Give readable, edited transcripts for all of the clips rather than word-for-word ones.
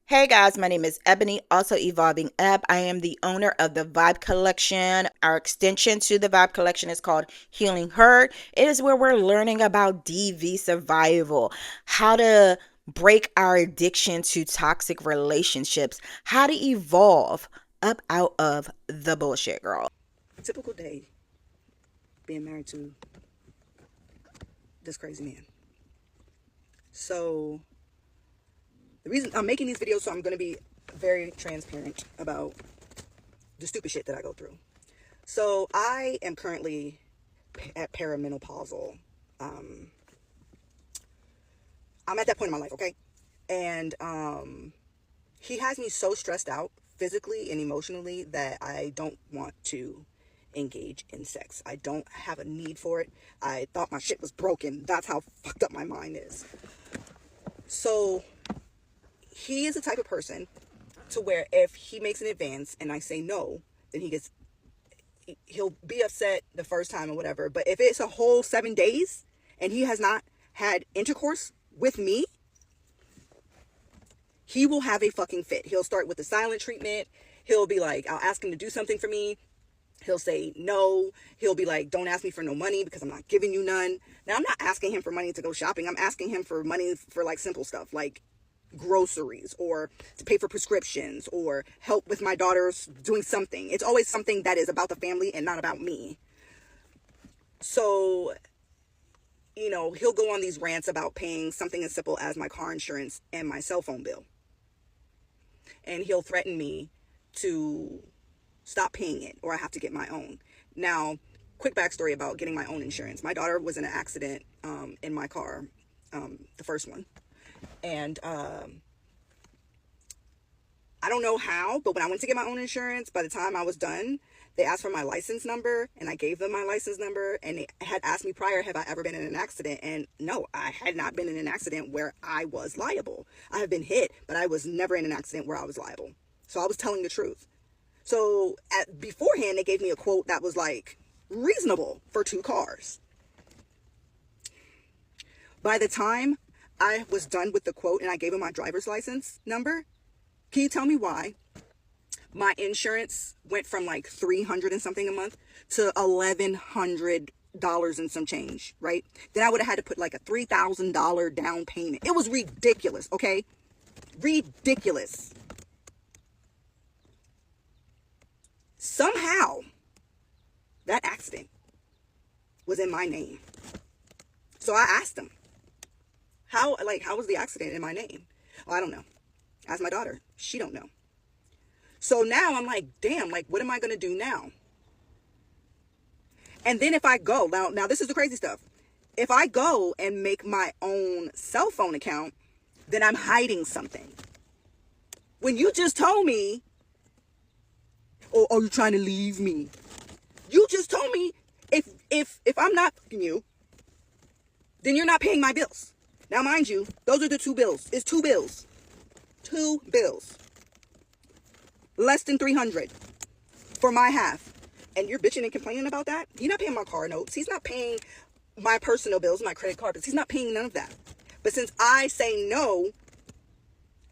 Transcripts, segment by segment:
Hey guys, my name is Ebony, also Evolving Eb. I am the owner of the Vibe Collection. Our extension to the Vibe Collection is called Healing Her. It is where we're learning about DV survival, how to break our addiction to toxic relationships, how to evolve up out of the bullshit, girl. Typical day being married to this crazy man. So the reason I'm making these videos, so I'm going to be very transparent about the stupid shit that I go through. So I am currently at perimenopausal. I'm at that point in my life, okay? And he has me so stressed out physically and emotionally that I don't want to engage in sex. I don't have a need for it. I thought my shit was broken. That's how fucked up my mind is. So he is the type of person to where if he makes an advance and I say no, then he'll be upset the first time or whatever. But if it's a whole 7 days and he has not had intercourse with me, he will have a fucking fit. He'll start with the silent treatment. He'll be like, I'll ask him to do something for me. He'll say no. He'll be like, don't ask me for no money because I'm not giving you none. Now, I'm not asking him for money to go shopping. I'm asking him for money for like simple stuff like groceries or to pay for prescriptions or help with my daughter's doing something. It's always something that is about the family and not about me. So, he'll go on these rants about paying something as simple as my car insurance and my cell phone bill. And he'll threaten me to stop paying it or I have to get my own. Now, quick backstory about getting my own insurance. My daughter was in an accident in my car, the first one. And I don't know how, but when I went to get my own insurance, by the time I was done, they asked for my license number and I gave them my license number, and they had asked me prior, have I ever been in an accident? And no, I had not been in an accident where I was liable. I have been hit, but I was never in an accident where I was liable. So I was telling the truth. So beforehand, they gave me a quote that was like reasonable for 2 cars. By the time I was done with the quote and I gave him my driver's license number, can you tell me why my insurance went from like $300 and something a month to $1,100 and some change, right? Then I would have had to put like a $3,000 down payment. It was ridiculous, okay? Ridiculous. Somehow, that accident was in my name. So I asked him, how was the accident in my name? Oh, I don't know. Ask my daughter. She don't know. So now I'm like, damn, like, what am I going to do now? And then if I go, now this is the crazy stuff. If I go and make my own cell phone account, then I'm hiding something. When you just told me, oh, are you trying to leave me? You just told me if I'm not fucking you, then you're not paying my bills. Now, mind you, those are the 2 bills. It's 2 bills. 2 bills. Less than $300 for my half. And you're bitching and complaining about that? He's not paying my car notes. He's not paying my personal bills, my credit card bills. He's not paying none of that. But since I say no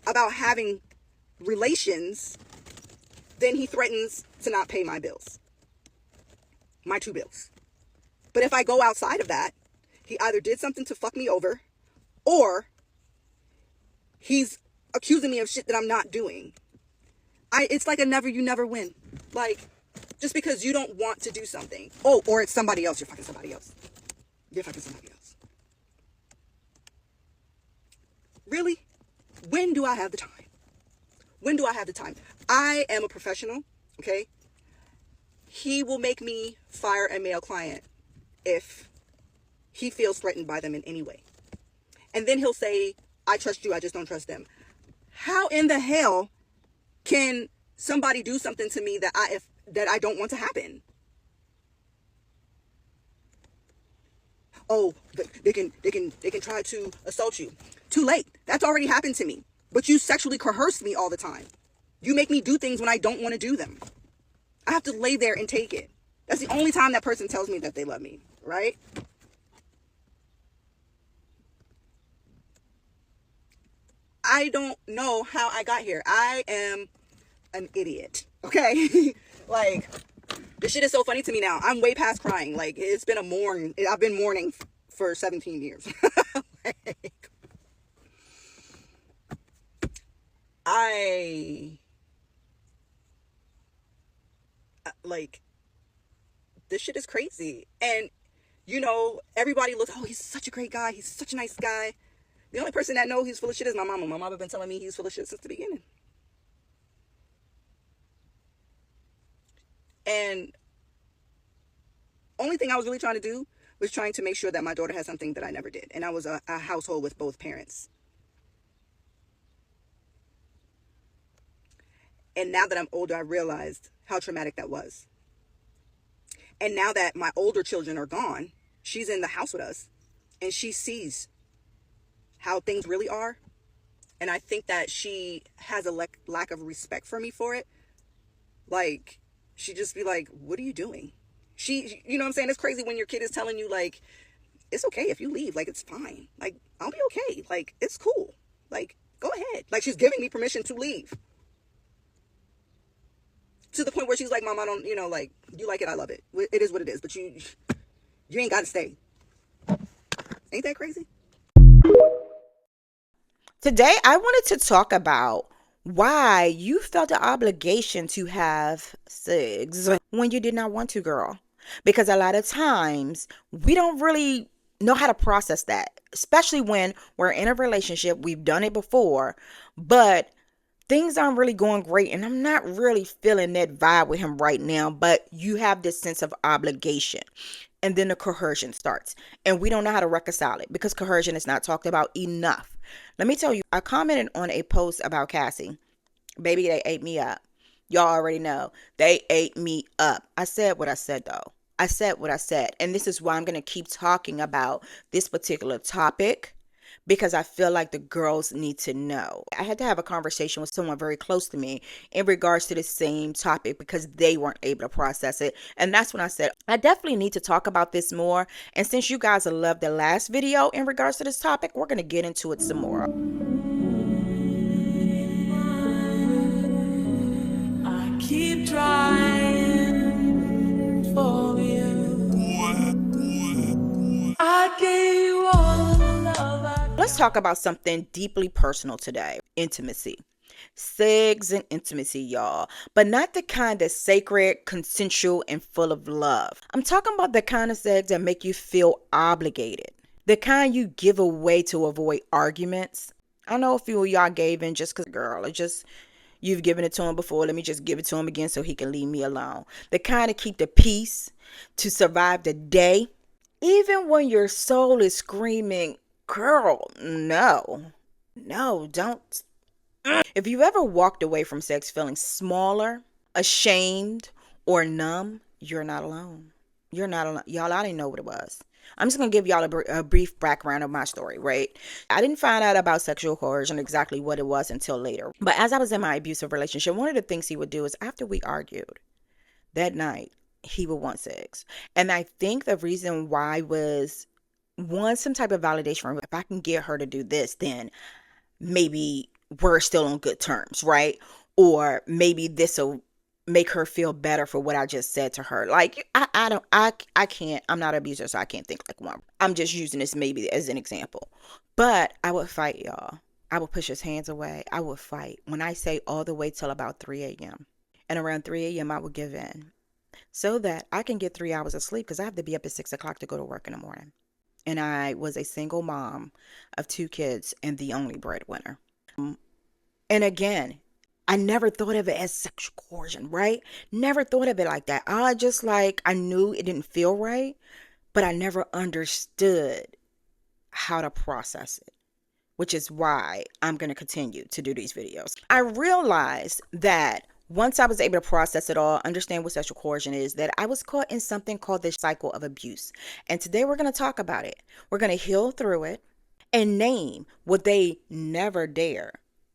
about having relations, then he threatens to not pay my bills. My 2 bills. But if I go outside of that, he either did something to fuck me over, or he's accusing me of shit that I'm not doing. It's like you never win. Like, just because you don't want to do something. Oh, or it's somebody else. You're fucking somebody else. You're fucking somebody else. Really? When do I have the time? When do I have the time? I am a professional, okay? He will make me fire a male client if he feels threatened by them in any way. And then he'll say, I trust you, I just don't trust them. How in the hell can somebody do something to me that I don't want to happen? Oh, they can try to assault you. Too late. That's already happened to me. But you sexually coerce me all the time. You make me do things when I don't want to do them. I have to lay there and take it. That's the only time that person tells me that they love me, right? I don't know how I got here. I am an idiot. Okay? Like, this shit is so funny to me now. I'm way past crying. Like, it's been a mourn. I've been mourning for 17 years. Like, I like, this shit is crazy. And everybody looks, oh, he's such a great guy. He's such a nice guy. The only person that knows he's full of shit is my mama. My mama been telling me he's full of shit since the beginning. And only thing I was really trying to do was trying to make sure that my daughter had something that I never did. And I was a household with both parents. And now that I'm older, I realized how traumatic that was. And now that my older children are gone, she's in the house with us and she sees how things really are. And I think that she has a lack of respect for me for it. Like, she just be like, what are you doing? You know what I'm saying? It's crazy when your kid is telling you, like, it's okay if you leave. Like, it's fine. Like, I'll be okay. Like, it's cool. Like, go ahead. Like, she's giving me permission to leave. To the point where she's like, Mom, I don't, like, you like it, I love it. It is what it is. But you ain't got to stay. Ain't that crazy? Today, I wanted to talk about why you felt the obligation to have sex when you did not want to, girl. Because a lot of times, we don't really know how to process that, especially when we're in a relationship. We've done it before, but things aren't really going great, and I'm not really feeling that vibe with him right now, but you have this sense of obligation. And then the coercion starts, and we don't know how to reconcile it because coercion is not talked about enough. Let me tell you, I commented on a post about Cassie. Baby, they ate me up. Y'all already know. They ate me up. I said what I said, though. I said what I said. And this is why I'm going to keep talking about this particular topic, because I feel like the girls need to know. I had to have a conversation with someone very close to me in regards to the same topic because they weren't able to process it. And that's when I said, I definitely need to talk about this more. And since you guys loved the last video in regards to this topic, we're going to get into it some more. I keep trying for you. I gave you all the love Let's talk about something deeply personal today. Intimacy. Sex and intimacy, y'all. But not the kind that's sacred, consensual, and full of love. I'm talking about the kind of sex that make you feel obligated. The kind you give away to avoid arguments. I know a few of y'all gave in just because, girl, it's just, you've given it to him before. Let me just give it to him again so he can leave me alone. The kind of keep the peace to survive the day. Even when your soul is screaming, girl, no, don't. If you ever walked away from sex feeling smaller, ashamed, or numb, you're not alone. You're not alone. Y'all, I didn't know what it was. I'm just going to give y'all a brief background of my story, right? I didn't find out about sexual coercion, exactly what it was, until later. But as I was in my abusive relationship, one of the things he would do is after we argued that night, he would want sex. And I think the reason why was, one, some type of validation from, if I can get her to do this, then maybe we're still on good terms, right? Or maybe this will make her feel better for what I just said to her. Like, I can't, I'm not an abuser, so I can't think like one. I'm just using this maybe as an example. But I would fight, y'all. I would push his hands away. I would fight. When I say all the way till about 3 a.m. And around 3 a.m. I would give in so that I can get 3 hours of sleep, because I have to be up at 6 o'clock to go to work in the morning. And I was a single mom of 2 kids and the only breadwinner. And again, I never thought of it as sexual coercion, right? Never thought of it like that. I knew it didn't feel right, but I never understood how to process it, which is why I'm going to continue to do these videos. I realized that once I was able to process it all, understand what sexual coercion is, that I was caught in something called the cycle of abuse. And today we're going to talk about it. We're going to heal through it and name what they never dare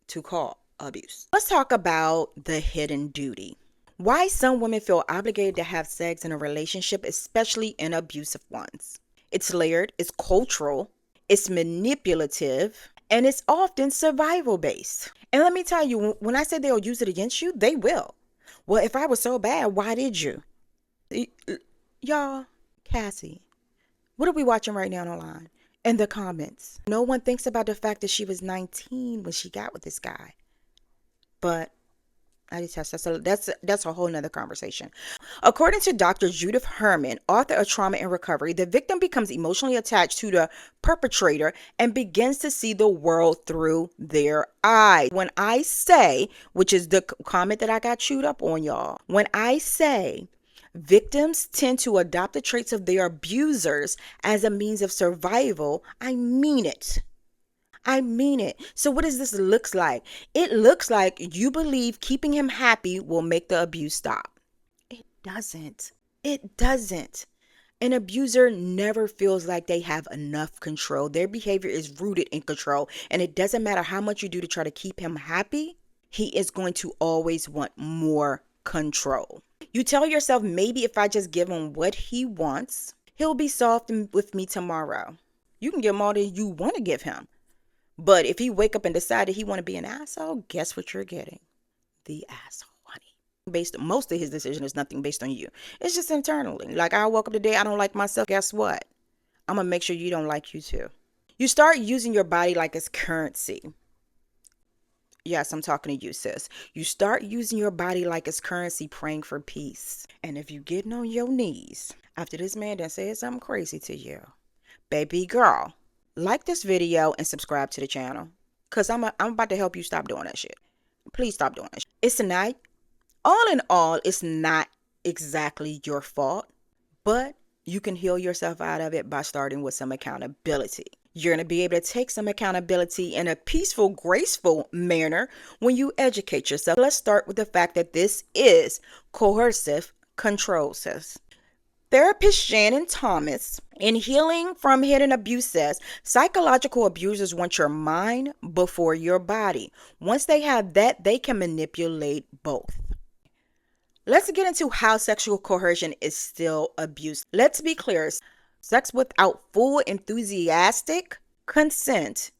to call abuse. Let's talk about the hidden duty. Why some women feel obligated to have sex in a relationship, especially in abusive ones. It's layered, it's cultural, it's manipulative, And it's often survival based. And let me tell you, when I say they'll use it against you, they will. Well, if I was so bad, why did you? Y'all, Cassie, what are we watching right now online? In the comments. No one thinks about the fact that she was 19 when she got with this guy. But I detest that's a whole nother conversation. According to Dr. Judith Herman, author of Trauma and Recovery, the victim becomes emotionally attached to the perpetrator and begins to see the world through their eyes. When I say, which is the comment that I got chewed up on, y'all, when I say victims tend to adopt the traits of their abusers as a means of survival, I mean it. I mean it. So what does this look like? It looks like you believe keeping him happy will make the abuse stop. It doesn't. It doesn't. An abuser never feels like they have enough control. Their behavior is rooted in control. And it doesn't matter how much you do to try to keep him happy, he is going to always want more control. You tell yourself, maybe if I just give him what he wants, he'll be soft with me tomorrow. You can give him all that you want to give him. But if he wake up and decided he want to be an asshole, guess what you're getting? The asshole, honey. Most of his decision is nothing based on you. It's just internally. Like, I woke up today, I don't like myself. Guess what? I'm going to make sure you don't like you too. You start using your body like it's currency. Yes, I'm talking to you, sis. You start using your body like it's currency, praying for peace. And if you getting on your knees after this man done said something crazy to you, baby girl, like this video and subscribe to the channel. Because I'm about to help you stop doing that shit. Please stop doing that shit. It's not, all in all, it's not exactly your fault. But you can heal yourself out of it by starting with some accountability. You're going to be able to take some accountability in a peaceful, graceful manner when you educate yourself. Let's start with the fact that this is coercive control, sis. Therapist Shannon Thomas in Healing from Hidden Abuse says psychological abusers want your mind before your body. Once they have that, they can manipulate both. Let's get into how sexual coercion is still abuse. Let's be clear. Sex without full enthusiastic consent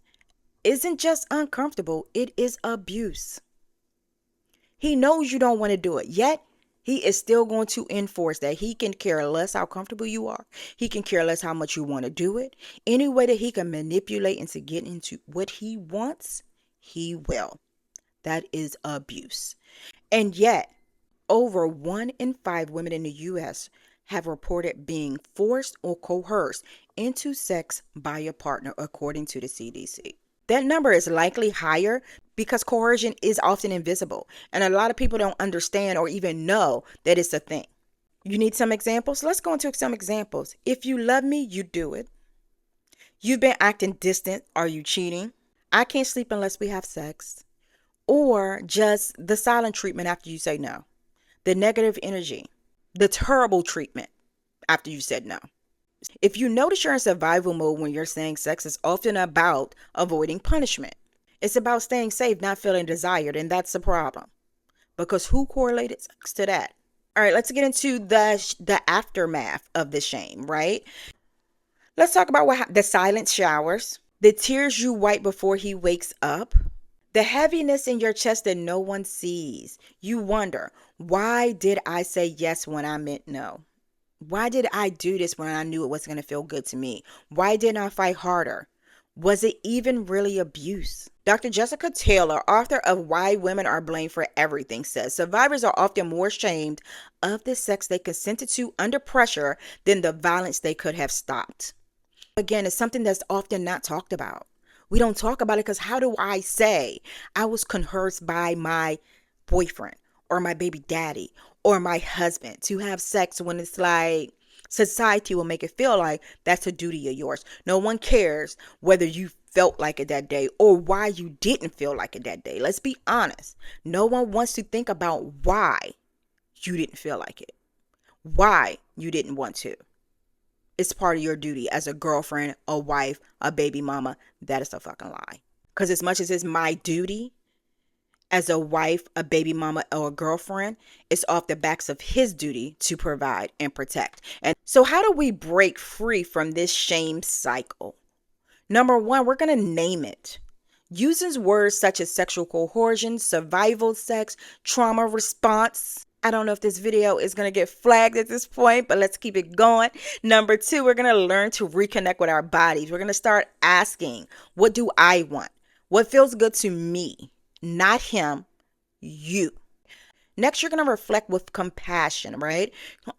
isn't just uncomfortable, it is abuse. He knows you don't want to do it, yet he is still going to enforce that. He can care less how comfortable you are. He can care less how much you want to do it. Any way that he can manipulate into getting into what he wants, he will. That is abuse. And yet, over 1 in 5 women in the U.S. have reported being forced or coerced into sex by a partner, according to the CDC. That number is likely higher because coercion is often invisible, and a lot of people don't understand or even know that it's a thing. You need some examples? Let's go into some examples. If you love me, you do it. You've been acting distant. Are you cheating? I can't sleep unless we have sex. Or just the silent treatment after you say no. The negative energy, the terrible treatment after you said no. If you notice you're in survival mode when you're saying sex, is often about avoiding punishment. It's about staying safe, not feeling desired, and that's the problem. Because who correlated sex to that? All right, let's get into the aftermath of the shame, right? Let's talk about the silent showers, the tears you wipe before he wakes up, the heaviness in your chest that no one sees. You wonder, why did I say yes when I meant no? Why did I do this when I knew it wasn't going to feel good to me? Why didn't I fight harder? Was it even really abuse? Dr. Jessica Taylor, author of Why Women Are Blamed for Everything, says survivors are often more ashamed of the sex they consented to under pressure than the violence they could have stopped. Again, it's something that's often not talked about. We don't talk about it because how do I say I was coerced by my boyfriend or my baby daddy or my husband to have sex when it's like society will make it feel like that's a duty of yours. No one cares whether you felt like it that day or why you didn't feel like it that day. Let's be honest. No one wants to think about why you didn't feel like it, why you didn't want to. It's part of your duty as a girlfriend, a wife, a baby mama. That is a fucking lie. Because as much as it's my duty as a wife, a baby mama, or a girlfriend, it's off the backs of his duty to provide and protect. And so how do we break free from this shame cycle? Number one, we're going to name it. Using words such as sexual coercion, survival sex, trauma response. I don't know if this video is going to get flagged at this point, but let's keep it going. Number two, we're going to learn to reconnect with our bodies. We're going to start asking, what do I want? What feels good to me? Not him, you. Next, you're going to reflect with compassion, right?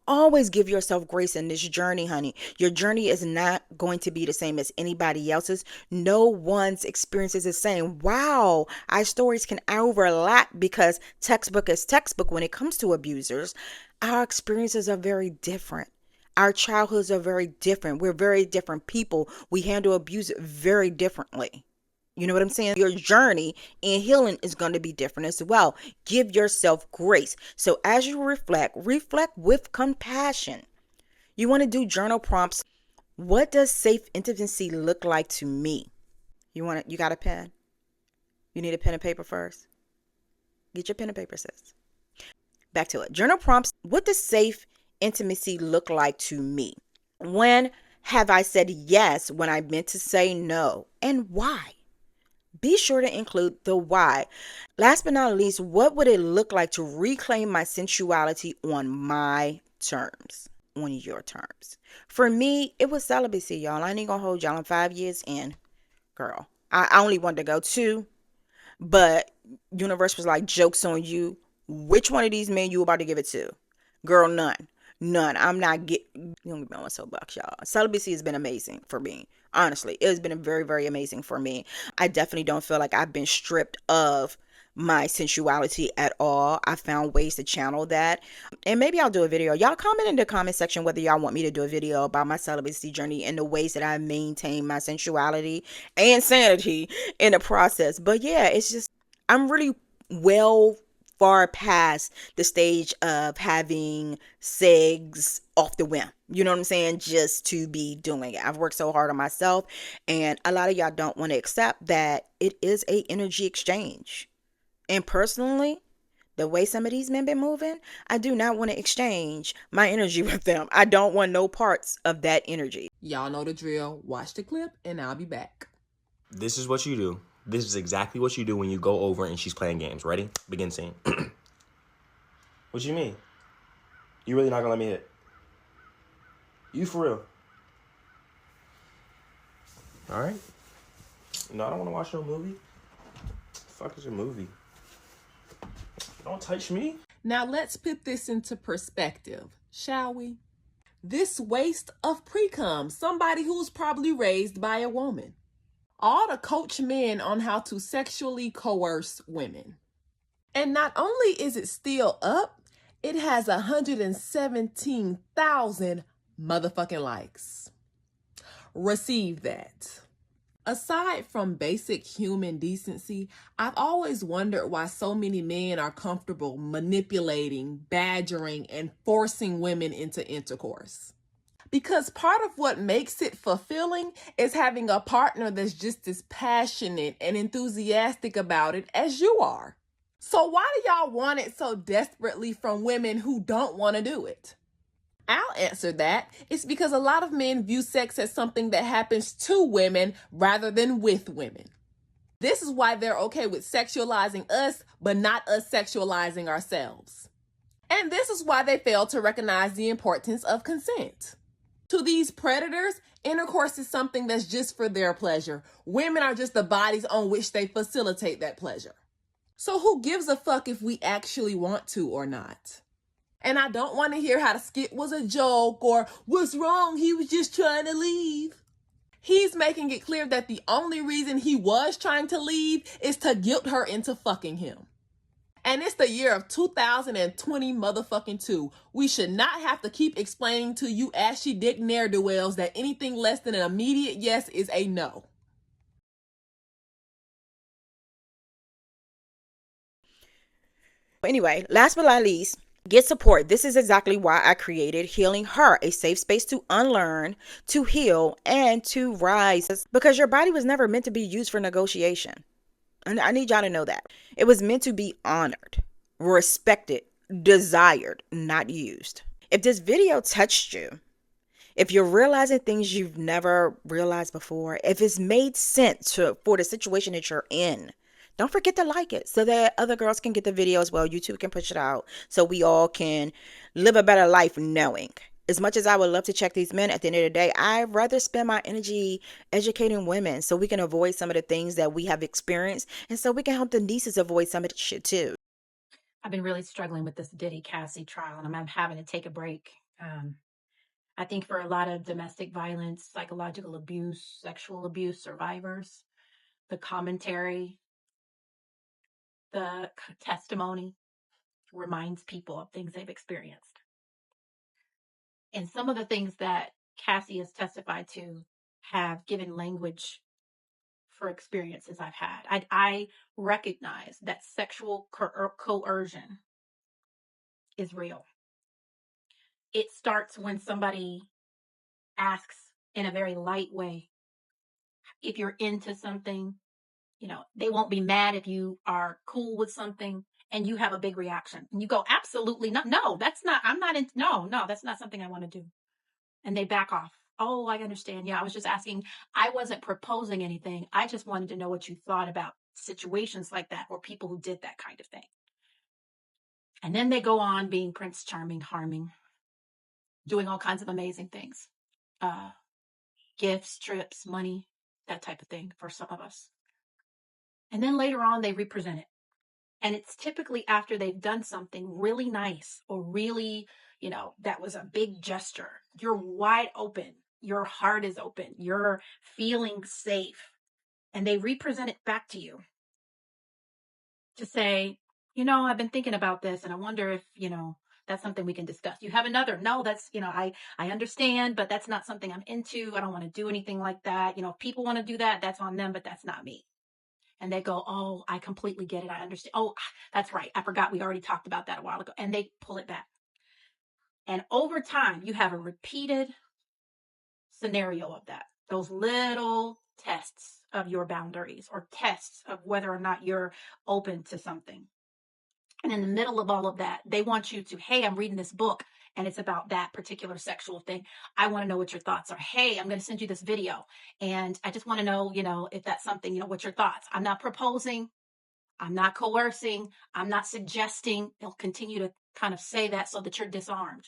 Always give yourself grace in this journey, honey. Your journey is not going to be the same as anybody else's. No one's experience is the same. Wow, our stories can overlap because textbook is textbook when it comes to abusers. Our experiences are very different. Our childhoods are very different. We're very different people. We handle abuse very differently. You know what I'm saying? Your journey in healing is going to be different as well. Give yourself grace. So as you reflect with compassion. You want to do journal prompts. What does safe intimacy look like to me? You got a pen? You need a pen and paper first? Get your pen and paper, sis. Back to it. Journal prompts. What does safe intimacy look like to me? When have I said yes when I meant to say no? And why? Be sure to include the why. Last but not least, what would it look like to reclaim my sensuality on my terms, on your terms? For me, it was celibacy, y'all. I ain't gonna hold y'all. I'm 5 years in, girl. I only wanted to go 2, but universe was like, joke's on you. Which one of these men you about to give it to? Girl, none. None. I'm not get. You don't get me on my soapbox, y'all. Celibacy has been amazing for me. Honestly, it has been very, very amazing for me. I definitely don't feel like I've been stripped of my sensuality at all. I found ways to channel that. And maybe I'll do a video. Y'all comment in the comment section whether y'all want me to do a video about my celibacy journey and the ways that I maintain my sensuality and sanity in the process. But yeah, it's just, I'm really well far past the stage of having segs off the whim. You know what I'm saying? Just to be doing it. I've worked so hard on myself, and a lot of y'all don't want to accept that it is a energy exchange. And personally, the way some of these men been moving, I do not want to exchange my energy with them. I don't want no parts of that energy. Y'all know the drill. Watch the clip and I'll be back. This is what you do. This is exactly what you do when you go over and she's playing games. Ready? Begin scene. What you mean? You really not gonna let me hit? You for real? Alright. No, I don't wanna watch no movie. The fuck is a movie? Don't touch me. Now let's put this into perspective, shall we? This waste of pre-cum, somebody who's probably raised by a woman. All to coach men on how to sexually coerce women. And not only is it still up, it has 117,000 motherfucking likes. Receive that. Aside from basic human decency, I've always wondered why so many men are comfortable manipulating, badgering, and forcing women into intercourse. Because part of what makes it fulfilling is having a partner that's just as passionate and enthusiastic about it as you are. So why do y'all want it so desperately from women who don't want to do it? I'll answer that. It's because a lot of men view sex as something that happens to women rather than with women. This is why they're okay with sexualizing us, but not us sexualizing ourselves. And this is why they fail to recognize the importance of consent. To these predators, intercourse is something that's just for their pleasure. Women are just the bodies on which they facilitate that pleasure. So who gives a fuck if we actually want to or not? And I don't want to hear how the skit was a joke or what's wrong, he was just trying to leave. He's making it clear that the only reason he was trying to leave is to guilt her into fucking him. And it's the year of 2020 motherfucking 2. We should not have to keep explaining to you ashy dick ne'er-do-wells that anything less than an immediate yes is a no. Anyway, last but not least, get support. This is exactly why I created Healing Her, a safe space to unlearn, to heal, and to rise. Because your body was never meant to be used for negotiation. And I need y'all to know that. It was meant to be honored, respected, desired, not used. If this video touched you, If you're realizing things you've never realized before, if it's made sense for the situation that you're in, don't forget to like it so that other girls can get the video as well. YouTube can push it out so we all can live a better life knowing. As much as I would love to check these men, at the end of the day, I'd rather spend my energy educating women so we can avoid some of the things that we have experienced and so we can help the nieces avoid some of the shit too. I've been really struggling with this Diddy Cassie trial, and I'm having to take a break. I think for a lot of domestic violence, psychological abuse, sexual abuse survivors, the commentary, the testimony reminds people of things they've experienced. And some of the things that Cassie has testified to have given language for experiences I've had. I recognize that sexual coercion is real. It starts when somebody asks in a very light way if you're into something. They won't be mad if you are cool with something and you have a big reaction and you go, absolutely not. No, that's not, I'm not in. No, that's not something I want to do. And they back off. Oh, I understand. Yeah, I was just asking. I wasn't proposing anything. I just wanted to know what you thought about situations like that or people who did that kind of thing. And then they go on being Prince Charming, harming, doing all kinds of amazing things. Uh, Gifts, trips, money, that type of thing for some of us. And then later on, they represent it. And it's typically after they've done something really nice or really, that was a big gesture. You're wide open. Your heart is open. You're feeling safe. And they represent it back to you to say, I've been thinking about this and I wonder if, that's something we can discuss. You have another, no, that's, I understand, but that's not something I'm into. I don't want to do anything like that. If people want to do that, that's on them, but that's not me. And they go, oh, I completely get it. I understand. Oh, that's right. I forgot we already talked about that a while ago. And they pull it back. And over time, you have a repeated scenario of that. Those little tests of your boundaries or tests of whether or not you're open to something. And in the middle of all of that, they want you to, hey, I'm reading this book and it's about that particular sexual thing. I want to know what your thoughts are. Hey, I'm going to send you this video. And I just want to know, if that's something, what's your thoughts? I'm not proposing. I'm not coercing. I'm not suggesting. They'll continue to kind of say that so that you're disarmed.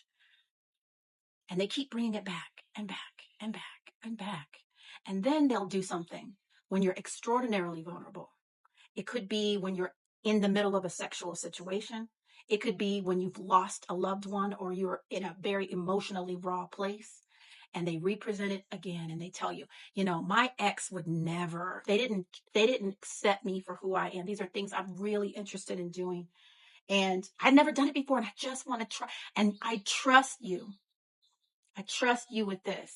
And they keep bringing it back and back and back and back. And then they'll do something when you're extraordinarily vulnerable. It could be when you're in the middle of a sexual situation. It could be when you've lost a loved one or you're in a very emotionally raw place. And they represent it again and they tell you, my ex would never, they didn't accept me for who I am. These are things I'm really interested in doing. And I'd never done it before and I just want to try. And I trust you. I trust you with this.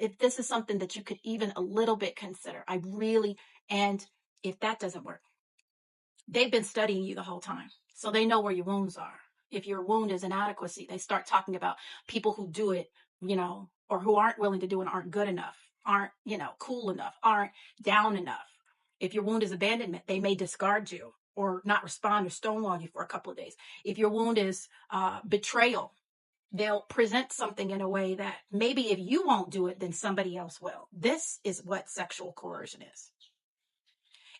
If this is something that you could even a little bit consider, and if that doesn't work, they've been studying you the whole time. So they know where your wounds are. If your wound is inadequacy, they start talking about people who do it, or who aren't willing to do it, aren't good enough, aren't, cool enough, aren't down enough. If your wound is abandonment, they may discard you or not respond or stonewall you for a couple of days. If your wound is betrayal, they'll present something in a way that maybe if you won't do it, then somebody else will. This is what sexual coercion is.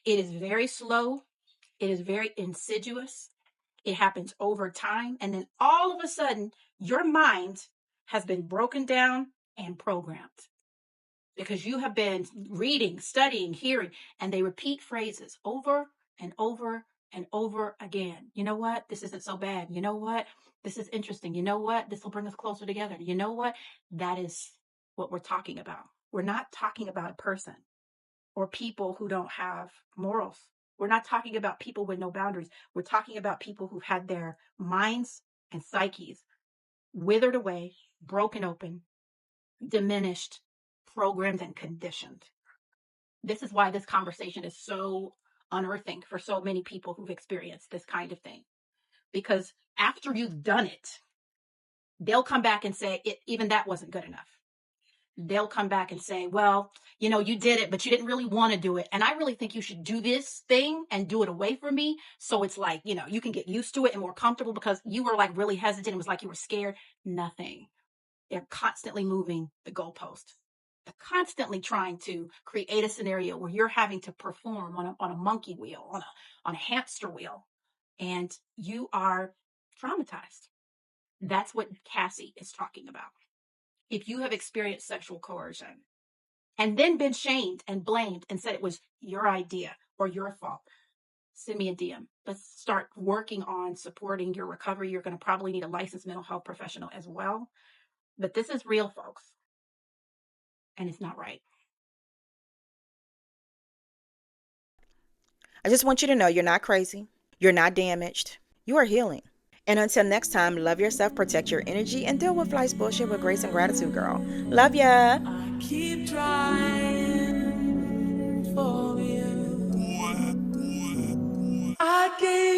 It is very slow. It is very insidious. It happens over time. And then all of a sudden, your mind has been broken down and programmed because you have been reading, studying, hearing, and they repeat phrases over and over and over again. You know what? This isn't so bad. You know what? This is interesting. You know what? This will bring us closer together. You know what? That is what we're talking about. We're not talking about a person or people who don't have morals. We're not talking about people with no boundaries. We're talking about people who've had their minds and psyches withered away, broken open, diminished, programmed, and conditioned. This is why this conversation is so unearthing for so many people who've experienced this kind of thing. Because after you've done it, they'll come back and say, even that wasn't good enough. They'll come back and say, well, you did it, but you didn't really want to do it. And I really think you should do this thing and do it away from me. So it's like, you can get used to it and more comfortable because you were like really hesitant. It was like you were scared. Nothing. They're constantly moving the goalpost. They're constantly trying to create a scenario where you're having to perform on a monkey wheel, on a hamster wheel, and you are traumatized. That's what Cassie is talking about. If you have experienced sexual coercion and then been shamed and blamed and said it was your idea or your fault, send me a DM. Let's start working on supporting your recovery. You're going to probably need a licensed mental health professional as well. But this is real, folks, and it's not right. I just want you to know you're not crazy. You're not damaged. You are healing. And until next time, love yourself, protect your energy, and deal with life's bullshit with grace and gratitude, girl. Love ya. I keep trying for you. I gave